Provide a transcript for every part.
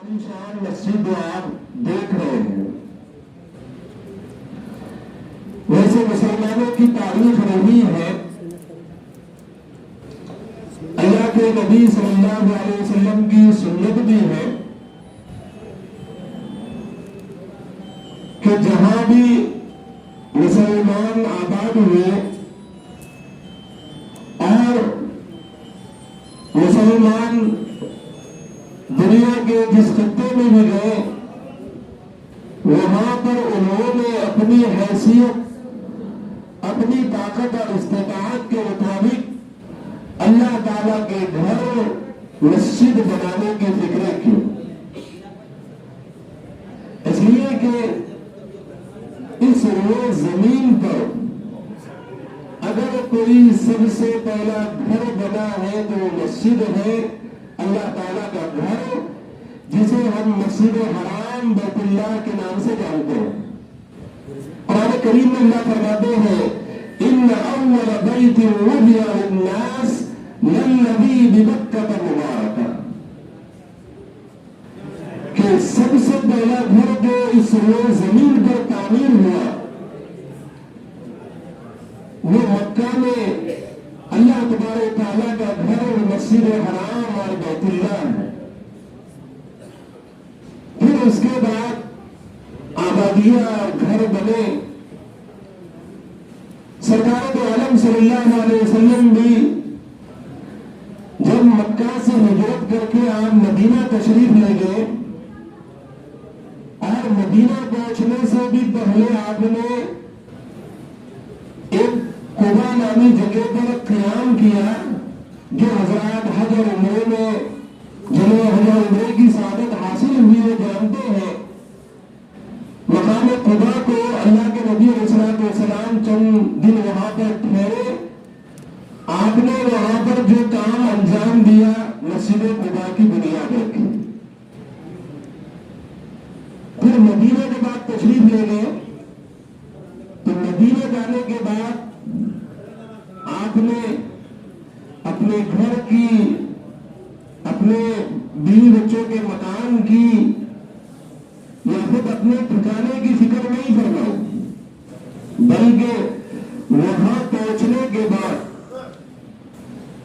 عالیشان مسجد جو آپ دیکھ رہے ہیں، ویسے مسلمانوں کی تاریخ رہی ہے، اللہ کے نبی صلی اللہ علیہ وسلم کی سنت بھی ہے کہ جہاں بھی مسلمان آباد ہوئے اور مسلمان دنیا کے جس خطے میں بھی گئے، وہاں پر انہوں نے اپنی حیثیت، اپنی طاقت اور استطاعت کے مطابق اللہ تعالیٰ کے گھر مسجد بنانے کی فکریں کی، اس لیے کہ اس روئے زمین پر اگر کوئی سب سے پہلا گھر بنا ہے تو وہ مسجد ہے، اللہ تعالیٰ کا گھر، جسے ہم مسجد حرام بیت اللہ کے نام سے جانتے ہیں۔ قرآن کریم میں اللہ فرماتے ہیں ان اول بیت وضع للناس للذی ببکۃ مبارکہ، کہ سب سے پہلا گھر جو اس روئے زمین پر تعمیر ہوا وہ مکہ میں اللہ تبارک تعالیٰ کا گھر مسجد حرام اور بیت اللہ ہے۔ پھر اس کے بعد آبادیاں اور گھر بنے۔ سرکار دو عالم صلی اللہ علیہ وسلم بھی جب مکہ سے ہجرت کر کے آپ مدینہ تشریف لے گئے، اور مدینہ پہنچنے سے بھی پہلے آپ نے ایک قبا نامی جگہ پر قیام کیا، جو حضرات حج اور عمرے میں جنہیں حج اور عمرے کی سعادت حاصل ہوئی وہ جانتے ہیں۔ مقام قبا کو اللہ کے نبی علیہ السلام چند دن وہاں پر ٹھہرے، آپ نے وہاں پر جو کام انجام دیا مسجد قبا کی بنیاد رکھی۔ پھر مدینہ کے بعد تشریف لے گئے، تو مدینہ جانے کے بعد آپ نے اپنے گھر کی، اپنے بیوی بچوں کے مکان کی یا خود اپنے ٹھکانے کی فکر نہیں فرمائی، بلکہ وہاں پہنچنے کے بعد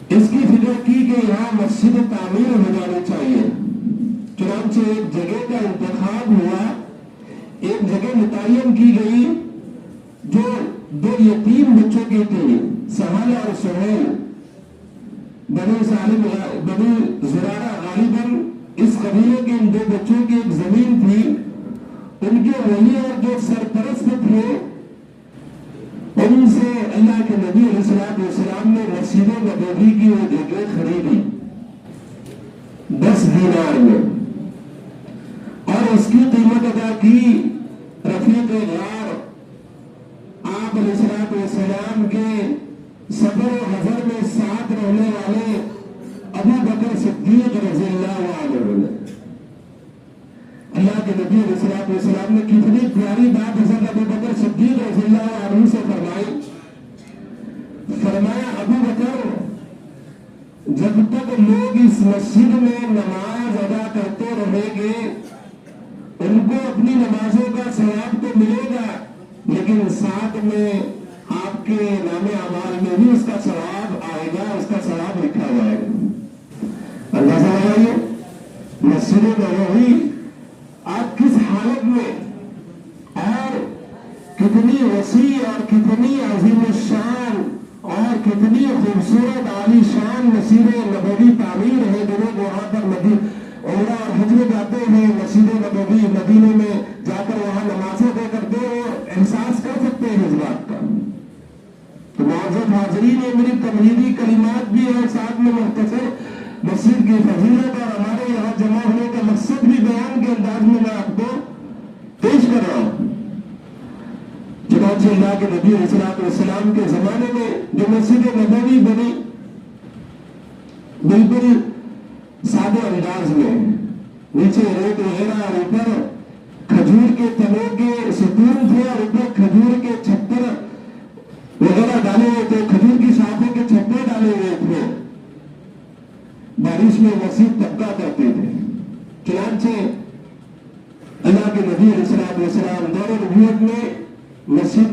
اس کی فکر کی کہ یہاں مسجد تعمیر ہو جانی چاہیے۔ چنانچہ ایک جگہ کا انتخاب ہوا، ایک جگہ متعین کی گئی جو دو یتیم بچوں کی تھی، سہل اور سہیل، بنی زرارہ غالباً اس قبیلے کے ان دو بچوں کی ایک زمین تھی، ان کے ولی اور جو سرپرست تھے ان سے اللہ کے نبی علیہ السلام نے مسجد نبوی کی وہ جگہ خریدی 10 دینار میں، اور اس کی قیمت ادا کی۔ رفیق غار آپ علیہ السلام کے سفر و حضر میں ساتھ رہنے والے ابو بکر صدیق رضی اللہ عنہ، اللہ کے نبی علیہ السلام نے کتنی پیاری بات حضرت ابو بکر صدیق رضی اللہ عنہ سے فرمائی۔ فرمایا ابو بکر، جب تک لوگ اس مسجد میں نماز ادا کرتے رہیں گے ان کو اپنی نمازوں کا ثواب تو ملے گا، لیکن ساتھ میں آپ کے نام اعمال میں بھی اس کا ثواب آئے گا، اس کا ثواب لکھا جائے گا۔ اندازہ لگائیے مسجد نبوی آپ کس حالت میں اور کتنی وسیع اور کتنی عظیم الشان اور کتنی خوبصورت عالی شان مسجد نبوی تعمیر ہے۔ لوگ وہاں پر عمرہ اور حج میں جاتے ہیں، مسجد نبوی مدینے میں جا کر وہاں نمازیں ادا کرتے ہیں اور احساس کر سکتے ہیں اس بات کا۔ تو معزز حاضرین، یہ میری تمہیدی کلمات بھی ہے، ساتھ میں مختصر مسجد کی فضیلت اور ہمارے یہاں جمع ہونے کا مقصد بھی بیان کے انداز میں میں آپ کو پیش کر رہا ہوں۔ چنانچہ اللہ کے نبی علیہ السلام کے زمانے میں جو مسجد نبوی بنی بالکل سادے انداز میں، نیچے ریت وغیرہ اور اوپر کھجور کے تنوں کے ستون تھے اور اوپر کھجور کے چھپر وغیرہ ڈالے ہوئے تھے، کھجور کی شاخوں کے چھپے ڈالے ہوئے تھے۔ بارش میں مسجد طبقہ کرتے تھے، चुनाचे अल्लाह के नबी अलैहिस्सलाम दौर नबूवत में मस्जिद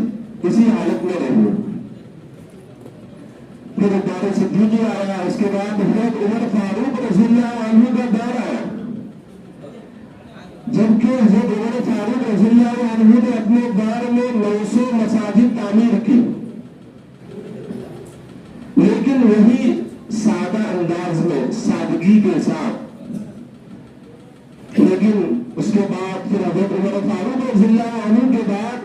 इसी हालत में रही। फिर दौर सिद्दीकी आया, उसके बाद हज़रत उमर फारूक रज़ियल्लाहु अन्हु का दौर आया, जबकि हज़रत उमर फारूक रज़ियल्लाहु अन्हु ने अपने दौर में 900 मसाजिद तामीर की, लेकिन वही सादा अंदाज में, सादगी के साथ। लेकिन उसके बाद फिर हज़रत उमर फारूक रज़ियल्लाहु अन्हु के बाद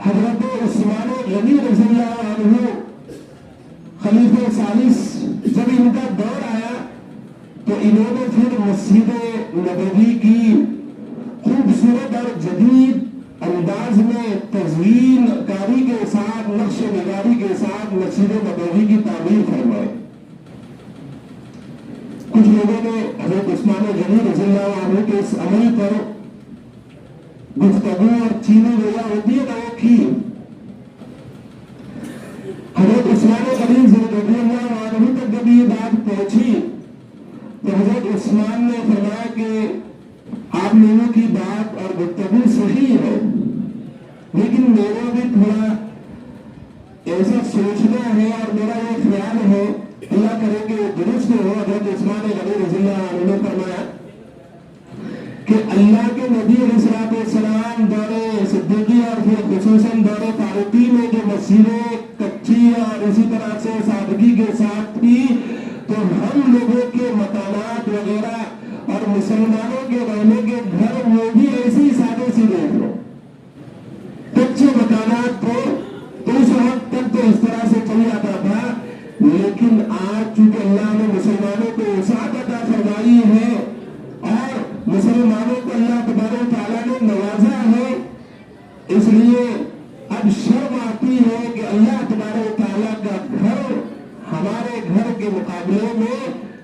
हज़रत उस्मान गनी रज़ियल्लाहु अन्हु खलीफे सालिस, जब इनका दौर आया तो इन्होंने फिर मस्जिद नबवी की खूबसूरत और जदीद अंदाज में तज़वीन कारी के साथ, नक्श निगारी के साथ मस्जिद नबवी की तामीर फरमाई। कुछ लोगों ने हज़रत उस्मान गनी रज़ियल्लाहु अन्हु के इस अमल पर गुफ्तगू और चीनी गोया होती है ना, वो की। हज़रत उस्मान गनी रज़ियल्लाहु अन्हु तक जब ये बात पहुंची तो हज़रत उस्मान ने फरमाया कि आप लोगों की बात और गुफ्तगू सही है, लेकिन मेरा भी थोड़ा ऐसा सोचना है और मेरा ये ख्याल है, अल्लाह करे कि दुरुस्त हो। हज़रत उस्मान गनी रज़ियल्लाहु अन्हु ने फरमाया कि अल्लाह के नबी अलैहिस्सलाम दौरे सिद्दीकी और फिर खुसूसन दौरे फारूकी में जो मस्जिदें कच्ची और इसी तरह से सादगी के साथ थी, तो हम लोगों के मकानात वगैरह और मुसलमानों के रहने के घर वो भी ऐसे ही सादे सीधे थे, कच्चे मकानात थे। तो उस वक्त तक तो इस तरह से चल जाता था, लेकिन आज चूंकि अल्लाह ने मुसलमानों को वसाअत अता फरमाई है और मुसलमानों को अल्लाह तबारक व तआला ने नवाजा है, इसलिए अब शर्म आती है कि अल्लाह तबारक व तआला का घर हमारे घर के मुकाबले में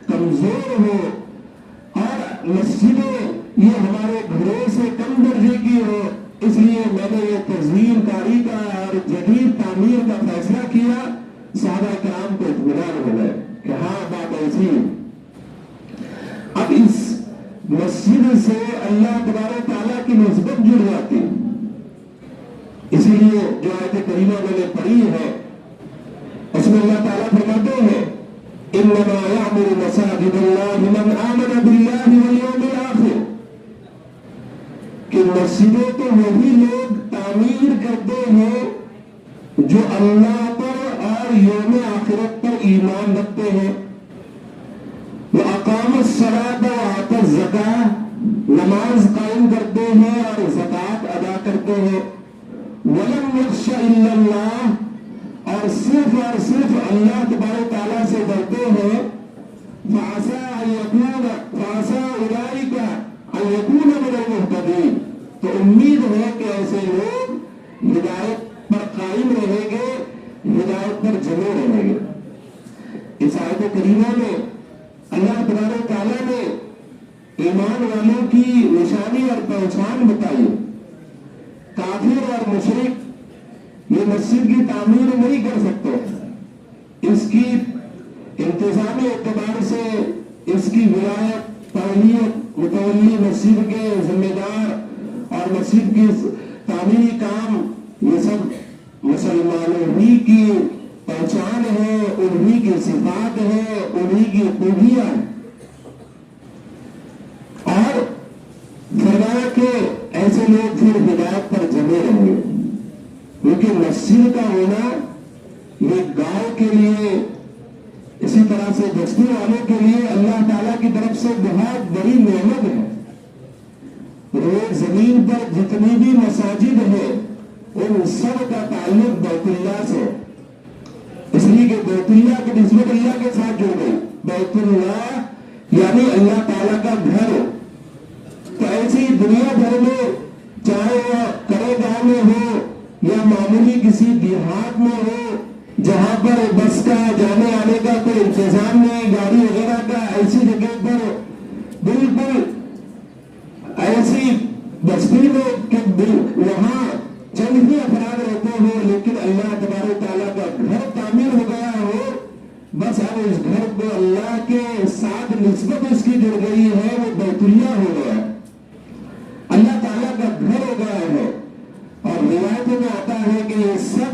कमजोर हो और मस्जिदें ये हमारे घरों से कम दर्जे की हो। इसलिए मैंने ये तज़वीन कारी का और जदीद तामीर का फैसला किया। सहाबा किराम को इत्मीनान हो गए कि हाँ, बात ऐसी। अब इस मस्जिद से अल्लाह तबारक तआला की निस्बत जुड़ जाती, इसीलिए जो आयत करीमा मैंने पढ़ी है उसमें अल्लाह ताला फरमाते हैं, इन्नमा यअमुरु मसाजिदल्लाहि मन आमन बिल्लाहि वल यौमिल आखिर, कि मस्जिदें तो वही लोग तामीर करते हैं जो अल्लाह पर और यौम आखिरत पर ईमान रखते हैं। वो अक़ामस्सलात व आतज़्ज़कात, नमाज कायम करते हैं और ज़कात अदा करते हैं। वलम यख्शा इल्लल्लाह, और सिर्फ अल्लाह तबारक तआला से डरते हैं। फ़असा उलाइका अन यकूना मिनल मुहतदीन, तो उम्मीद है कि ऐसे लोग हिदायत पर कायम रहेंगे, हिदायत पर जमे रहेंगे। इस आयत करीमा में अल्लाह तबारक तआला ने ईमान वालों की निशानी और पहचान बताई। काफिर और मुशरिक ये मस्जिद की तामीर नहीं कर सकते, इसकी इंतजामी एतबार से इसकी विलायत, तामीर, मुतवल्ली मस्जिद के जिम्मेदार और मस्जिद की तामीरी काम, ये सब मुसलमानों ही की पहचान है, उन्हीं की सिफात है, उन्हीं की खूबियां है। और फरमाया कि ऐसे लोग फिर हिदायत पर जमे रहेंगे, क्योंकि मस्जिद का होना ये गांव के लिए, इसी तरह से बस्ती वालों के लिए अल्लाह ताला की तरफ से बहुत बड़ी नेमत है। रोज जमीन पर जितनी भी मसाजिद है उन सब का ताल्लुक बैतुल्लाह से, इसलिए कि बैतुल्लाह की निस्बत अल्लाह के साथ जुड़ गई। बैतुल्लाह यानी अल्लाह ताला का घर। तो ऐसी दुनिया भर में, चाहे वह करे गांव में हो या मामूली किसी देहात में हो, जहां पर बस का जाने आने का कोई इंतजाम नहीं, गाड़ी वगैरह का, ऐसी जगह पर बिल्कुल ऐसी बस्ती में कि वहां चंद ही अफराद रहते हो, लेकिन अल्लाह तबारक तआला का घर तामीर हो गया हो, बस अब इस घर को अल्लाह के साथ नस्बत इसकी जुड़ गई है वो बैतुल्लाह हो गया, अल्लाह ताला का घर हो गया है। और रिवायतों में आता है कि ये सब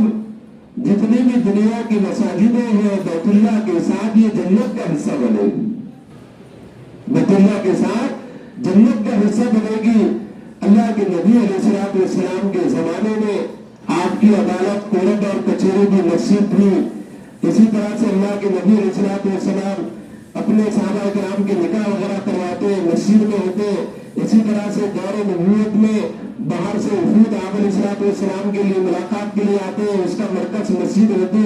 जितनी भी दुनिया की मसाजिदें हैं बैतुल्लाह के साथ ये जन्नत का हिस्सा बनेगी, बैतुल्लाह के साथ जन्नत का हिस्सा बनेगी। अल्लाह के नबी अलैहिस्सलाम के जमाने में आपकी अदालत, कोर्ट और कचहरी भी मस्जिद थी। इसी तरह से अल्लाह के नबी अलैहिस्सलाम अपने सहाबा किराम के निकाह वगैरह करवाते मस्जिद में होते। इसी तरह से दौर नबूवत में बाहर से वफूद आप अलैहिस्सलाम के लिए मुलाकात के लिए आते, उसका मरकज मस्जिद होती।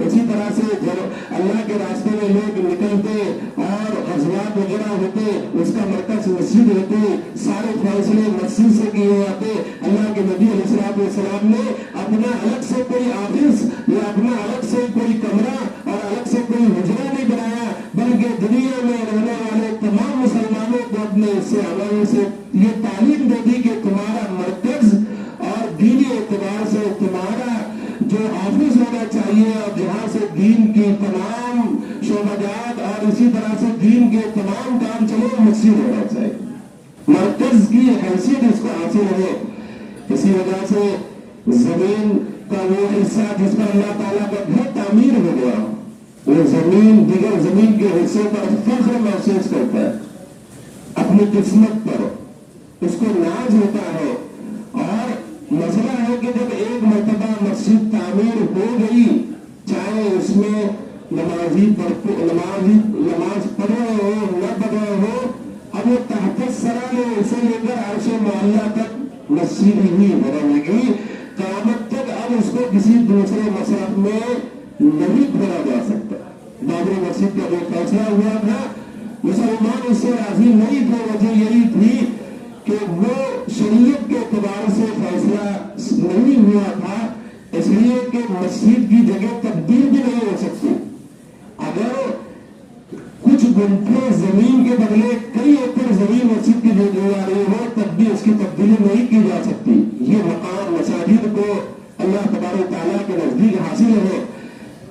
इसी तरह से जब अल्लाह के रास्ते में लोग निकलते और गज़वात वगैरह होते, उसका मरकज मस्जिद होती। सारे फैसले मस्जिद से किए जाते। अल्लाह के नबी अलैहिस्सलाम ने अपना अलग से कोई ऑफिस या अपना अलग से कोई कमरा और अलग से कोई हुजरा नहीं बनाया, बल्कि दुनिया में रहने वाले तमाम मुसलमानों को अपने इससे अमल से ये तालीम दे दी कि तुम्हारा मरकज और दीनी एतबार से तुम्हारा जो ऑफिस होना चाहिए और जहाँ से दीन की तमाम शोभाजात और इसी तरह से दीन के तमाम काम चले, मस्जिद होना चाहिए। मरकज की हैसियत इसको हासिल है। इसी वजह से जमीन का वो हिस्सा जिस पर अल्लाह ताला का घर तामीर हो गया, वो जमीन दिगर जमीन के हिस्से पर फख्र महसूस करता है, अपनी किस्मत पर उसको नाज होता है। और मसला है कि जब एक मर्तबा मस्जिद तामीर हो गई, चाहे उसमें नमाज पढ़ रहे हो न पढ़ रहे हो, अब वो तहफ़्फ़ुज़ सरा में उसे लेकर अर्श-ए मुअल्ला तक मस्जिद ही रहेगी क़यामत तक। अब उसको किसी दूसरे मसरफ में नहीं खोला जा सकता। बाबरी मस्जिद का जो फैसला हुआ था, मुसलमान इससे राजी नहीं थे। वजह यही थी कि वो शरीयत के एतबार से फैसला नहीं हुआ था, इसलिए कि मस्जिद की जगह तब्दील भी नहीं हो सकती। अगर कुछ गुंठे जमीन के बदले कई एकड़ जमीन मस्जिद की जो जा रही हो, तब भी उसकी तब्दीली नहीं की जा सकती। ये मकाम मसाजिद को अल्लाह तबारक तआला के नजदीक हासिल है।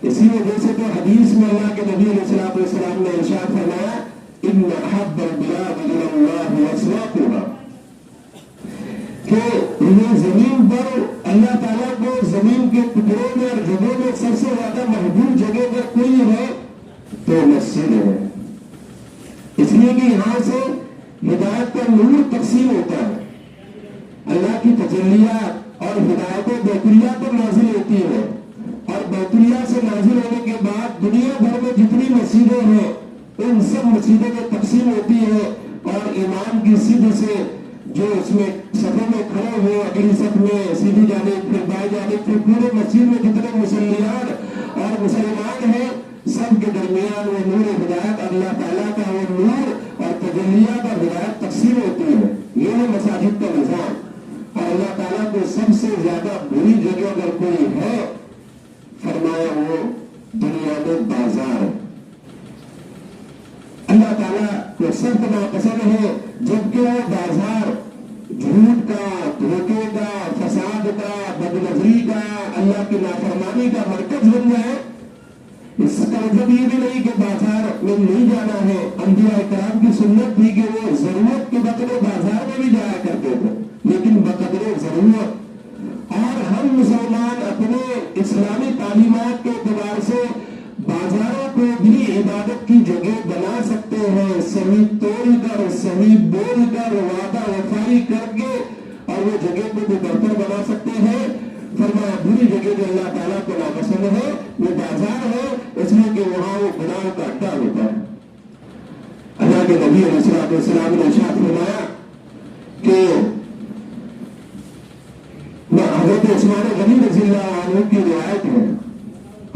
इसी वजह से तो हदीस में अल्लाह के नबी अलैहिस्सलाम ने इरशाद फरमाया, इन्ना अहब्बल बिलाद इलल्लाहि अस्वाकुहा, कि ये जमीन पर अल्लाह ताला को जमीन के टुकड़ों में और जगहों में सबसे ज्यादा महबूब जगह अगर कोई है तो मस्जिद है। इसलिए कि यहाँ से हिदायत का नूर तकसीम होता है। अल्लाह की तजल्लियात और हिदायतें बैतुल्लाह पर नाजिल होती है, और बैतुल्लाह से नाजिल होने के बाद दुनिया भर में जितनी मस्जिदें हैं उन सब मस्जिदों में तकसीम होती है। और इमाम की सिद्ध से जो उसमें सफर में खड़े हुए अगली सफ में सीधी जानिब फिर बाएं जानिब फिर पूरे मस्जिद में जितने मुसल्लियान और मुसलमान हैं, सब के दरमियान वो नूर हिदायत अल्लाह ताला का वो नूर और तजल्लियात और हिदायत तकसीम होती है। ये है मसाजिद का निजाम। और अल्लाह ताला को सबसे ज्यादा बुरी जगह अगर कोई है, फरमाया वो दुनिया में बाजार है। अल्लाह ताला को सख्त नापसंद है जबकि वो बाजार झूठ का, धोखे का, फसाद का, बदनजरी का, अल्लाह की नाफरमानी का मरकज बन जाए। इसका मतलब ये भी नहीं कि बाजार में नहीं जाना है। अंबिया इकराम की सुन्नत थी कि वो जरूरत के बकरे बाजार में भी जाया करते थे, लेकिन बकदरे जरूरत। और हम मुसलमान अपने इस्लामी तालीमात के एतबार से बाजारों को भी इबादत की जगह बना सकते हैं, सही तोड़ कर, सही बोल कर, वादा वफाई करके, और वो जगह को भी बेहतर बना सकते हैं। फरमाया बुरी जगह जो अल्लाह ताला को नापसंद है वो बाजार है, इसलिए कि वहां वो गुनाह का अड्डा होता है। अल्लाह के नबी अलैहिस्सलाम ने इरशाद फरमाया कि हज़रत उस्मान गनी रज़ियल्लाहु अन्हु की रिवायत है,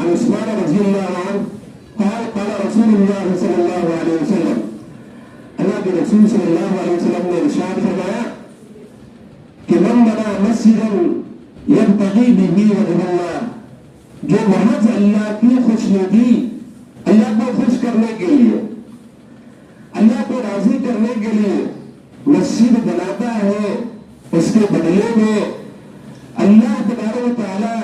उस्मान रज़ियल्लाहु अन्हु क़ाल रसूलुल्लाह सल्लल्लाहु अलैहि वसल्लम, अल्लाह के रसूल सल्लल्लाहु अलैहि वसल्लम ने इरशाद फरमाया कि मन बना मस्जिदन यब्तगी बिही वजहल्लाह, जो महज अल्लाह की खुशनुदी, अल्लाह को खुश करने के लिए, अल्लाह को राजी करने के लिए मस्जिद बनाता है, उसके बदले में अल्लाह तबारक व तआला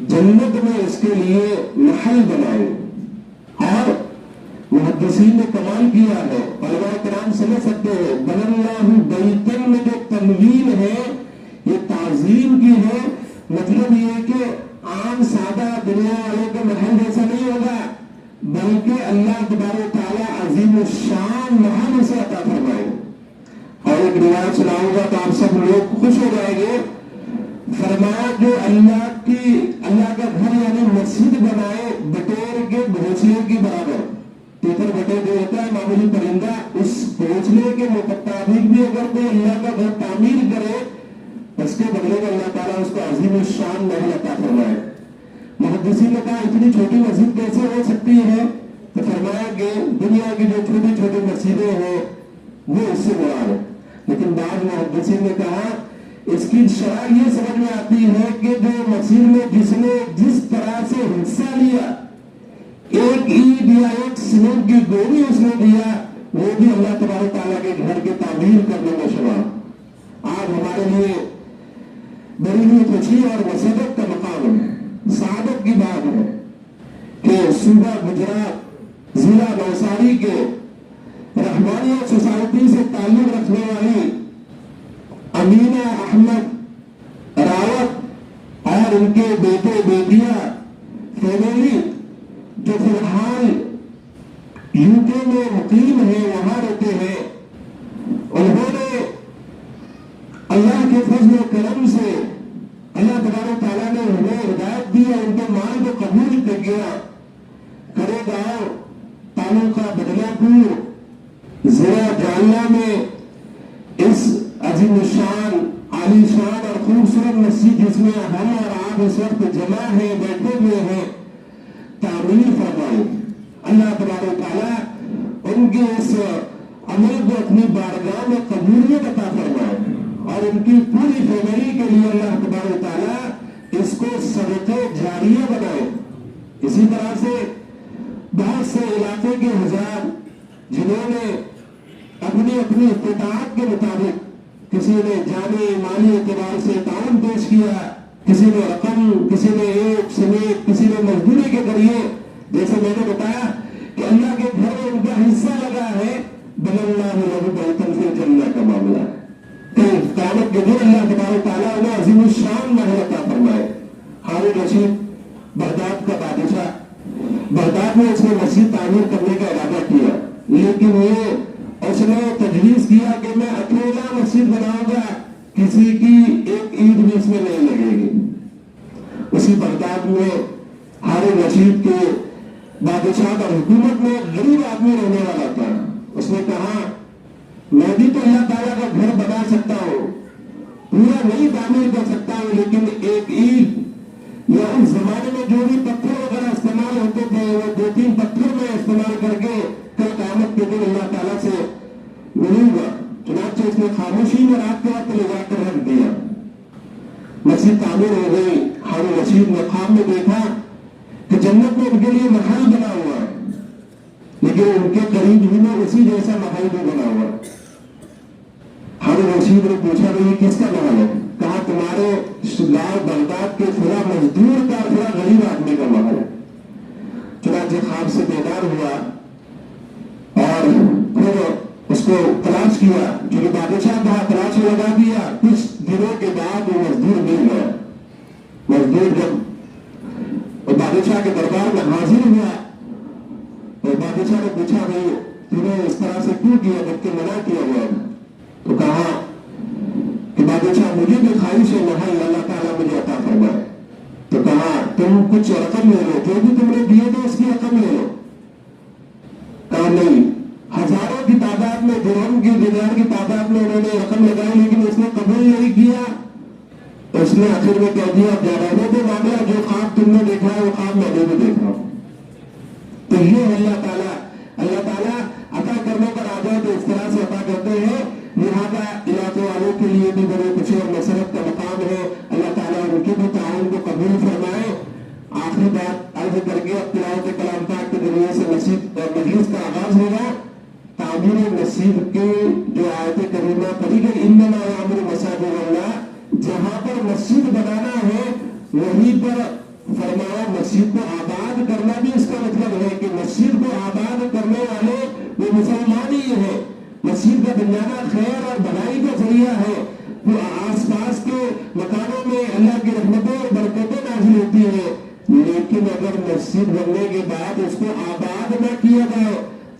जन्नत में इसके लिए महल बनाए। और मुहद्दिसीन ने कमाल किया है, उलमा किराम समझ सकते हैं। बनल्लाहु बैतन में जो तनवीन है ये ताजीम की है, मतलब ये कि आम सादा दुनिया वालों का महल जैसा नहीं होगा, बल्कि अल्लाह तबारक तआला अजीम शान महल उसे अता फरमाएगा। और एक रिवायत सुनाऊंगा तो आप सब लोग खुश हो जाएंगे। फरमाया जो अल्लाह का घर यानी मस्जिद बनाए बटेर के घोंसले के बराबर, तेतर बटेर जो होता है मामूली परिंदा, उस घोंसले के मुताबिक भी अगर कोई अल्लाह का घर तामीर करे उसके बदले में अल्लाह ताला उसको अजीम शान महल अता फरमाए। मुहद्दिसीन ने कहा इतनी छोटी मस्जिद कैसे हो सकती है, तो फरमाया कि दुनिया की जो छोटी छोटी मस्जिदें हैं वो इससे बुरा है। लेकिन बाद में मुहद्दिसीन ने कहा इसकी शरह ये समझ में आती है कि जो मस्जिद में जिसने जिस तरह से हिस्सा लिया, एक ईद या एक सीमेंट की गोली उसने दिया, वो भी अल्लाह तबारक तआला के घर के तामीर करने में शुमार। आज हमारे लिए बड़ी ही खुशी और मसरत का मकाम है, सादत की बात है कि सूबा गुजरात जिला नवसारी के रहमानिया सोसाइटी से ताल्लुक रखने वाली अमीना अहमद रावत और उनके बेटे बेटियां फैमिली जो फिलहाल यूके में मुकीम है, वहां रहते हैं, उन्होंने अल्लाह के फजल करम से अल्लाह तबारक तआला ने उन्हें हिदायत दी और उनके माल को कबूल कर गया। करे गांव तालुका बदलापुर जिला जालना में इस अजीम शान आलीशान और खूबसूरत मस्जिद जिसमें हम और आप इस वक्त जमा है बैठे हुए हैं, तामीर फरमाई। अल्लाह तबारक तआला उनके इस अमल को अपनी बारगाह में कबूलियत अता फरमाए और उनकी पूरी फैमिली के लिए अल्लाह तबारक तआला इसको सदक़े जारिया बनाए। इसी तरह से बहुत से इलाके के हजार जिन्होंने अपनी अपनी इस्तिताअत के मुताबिक, किसी ने जाने माली एतबार से ताउन पेश किया, किसी ने रकम, किसी ने एक समेत, किसी ने मजदूरी के जरिए, जैसे मैंने बताया कि अल्लाह के घर में उनका हिस्सा लगा है। बनल्लाहु लहु बैतन फिल जन्नह का मामला है। क़यामत के दिन अल्लाह तबारक तआला उन्हें अज़ीम शान महल अता फरमाए। हारून रशीद बगदाद का बादशाह, बगदाद में उसने मस्जिद तामीर करने का इरादा किया, लेकिन ये उसने तजवीज किया कि मैं अकेला मस्जिद बनाऊंगा, किसी की एक ईद भी इसमें नहीं लगेगी। उसी बगदाद में हारून रशीद के बादशाह और हुकूमत में गरीब आदमी रहने वाला था। उसने कहा मैं भी तो अल्लाह ताला का घर बना सकता हूँ, पूरा नहीं तामीर कर सकता हूँ, लेकिन एक ईद या उस जमाने में जो भी पत्थर वगैरह इस्तेमाल होते थे वो 2-3 पत्थर में इस्तेमाल करके कल क़यामत के दिन अल्लाह ताला से मिलूंगा। चुनांचे उसने खामोशी में रात के वक्त ले जाकर रख दिया। मस्जिद तामीर हो गई। हारून रशीद ने ख्वाब में देखा कि जन्नत में उनके लिए महल बना हुआ है, लेकिन उनके करीब ही में उसी जैसा महल भी बना हुआ है। हारून रशीद ने पूछा भाई किसका महल है? कहा तुम्हारे गांव बगदाद के थोड़ा मजदूर का, थोड़ा गरीब आदमी का महल है। चुनांचे ख्वाब से बेदार हुआ और फिर उसको तलाश किया, जो बादशाह था तलाश लगा दिया। कुछ दिनों के बाद वो मजदूर मिल गया। मजदूर जब बादशाह के दरबार में हाजिर हुआ तो बादशाह ने पूछा भाई तूने इस तरह से क्यों किया जबकि मना किया गया? तो कहा कि बादशाह मुझे भी ख्वाहिश है महल अल्लाह ताला मुझे अता फरमाए। तो कहा तुम कुछ रकम ले लो, जो भी तुमने दिए थे उसकी रकम ले लो। कहा नहीं, हजारों की तादाद में, दिरहम की दिनार की तादाद में उन्होंने रकम लगाई, लेकिन उसने कबूल नहीं किया। तो उसने आखिर में कह दिया रहने दो मामला, जो ख्वाब तुमने देखा है वो ख्वाब मैंने भी देखा। तो ये अल्लाह ताला अता करने पर आ जाए तो इस तरह से अता करते हैं। लिहाजा इलाके वालों के लिए भी बड़े खुशी और मसरत का मकाम है। अल्लाह ताला उनके भी ताउन को कबूल फरमाए। आखिरी बात अर्ज करके अब तिलावत कलाम पाक के जरिए से मजलिस का आगाज होगा। तामीर मस्जिद की जो आयत करीमा पढ़ी गई, इन्नमा यामुरु मसाजिदल्लाह, जहां पर मस्जिद बनाना है वहीं पर फरमाया मस्जिद को आबाद करना भी इसका मतलब है कि मस्जिद को आबाद करने वाले मुसलमान ही है। मस्जिद का बन जाना खैर और भलाई का जरिया है। वो आस पास के मकानों में अल्लाह की रहमतें और बरकतें नाजिल होती है, लेकिन अगर मस्जिद बनने के बाद उसको आबाद न किया जाए,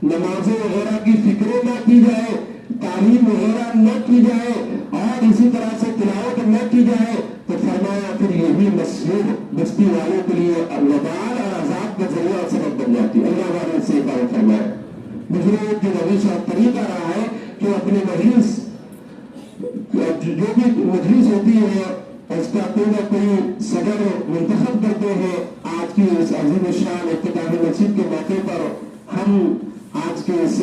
नमाजों वगैरह की फिक्र न की जाए, तालीम वगैरह न की जाए और इसी तरह से तिलावत न की जाए, तो फरमाया फिर यही मस्जिद बस्ती वालों के लिए वबाल और अजाब का जरिया और सबब बन जाती है। अल्लाह वाले से फरमाया बुजुर्गों की रविश और तरीका रहा है कि अपने मजलिस जो भी मजलिस होती है उसका कोई ना कोई सदर मुंतखब करते हैं। आज की इस अजीम शान इफ्तिताही मस्जिद के मौके पर हम आज के इस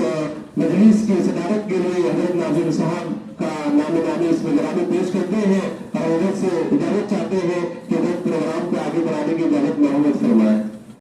मजलिस की सदारत के लिए हजरत नाज़िम साहब का नाम नामी इसमें गिरामी पेश करते हैं।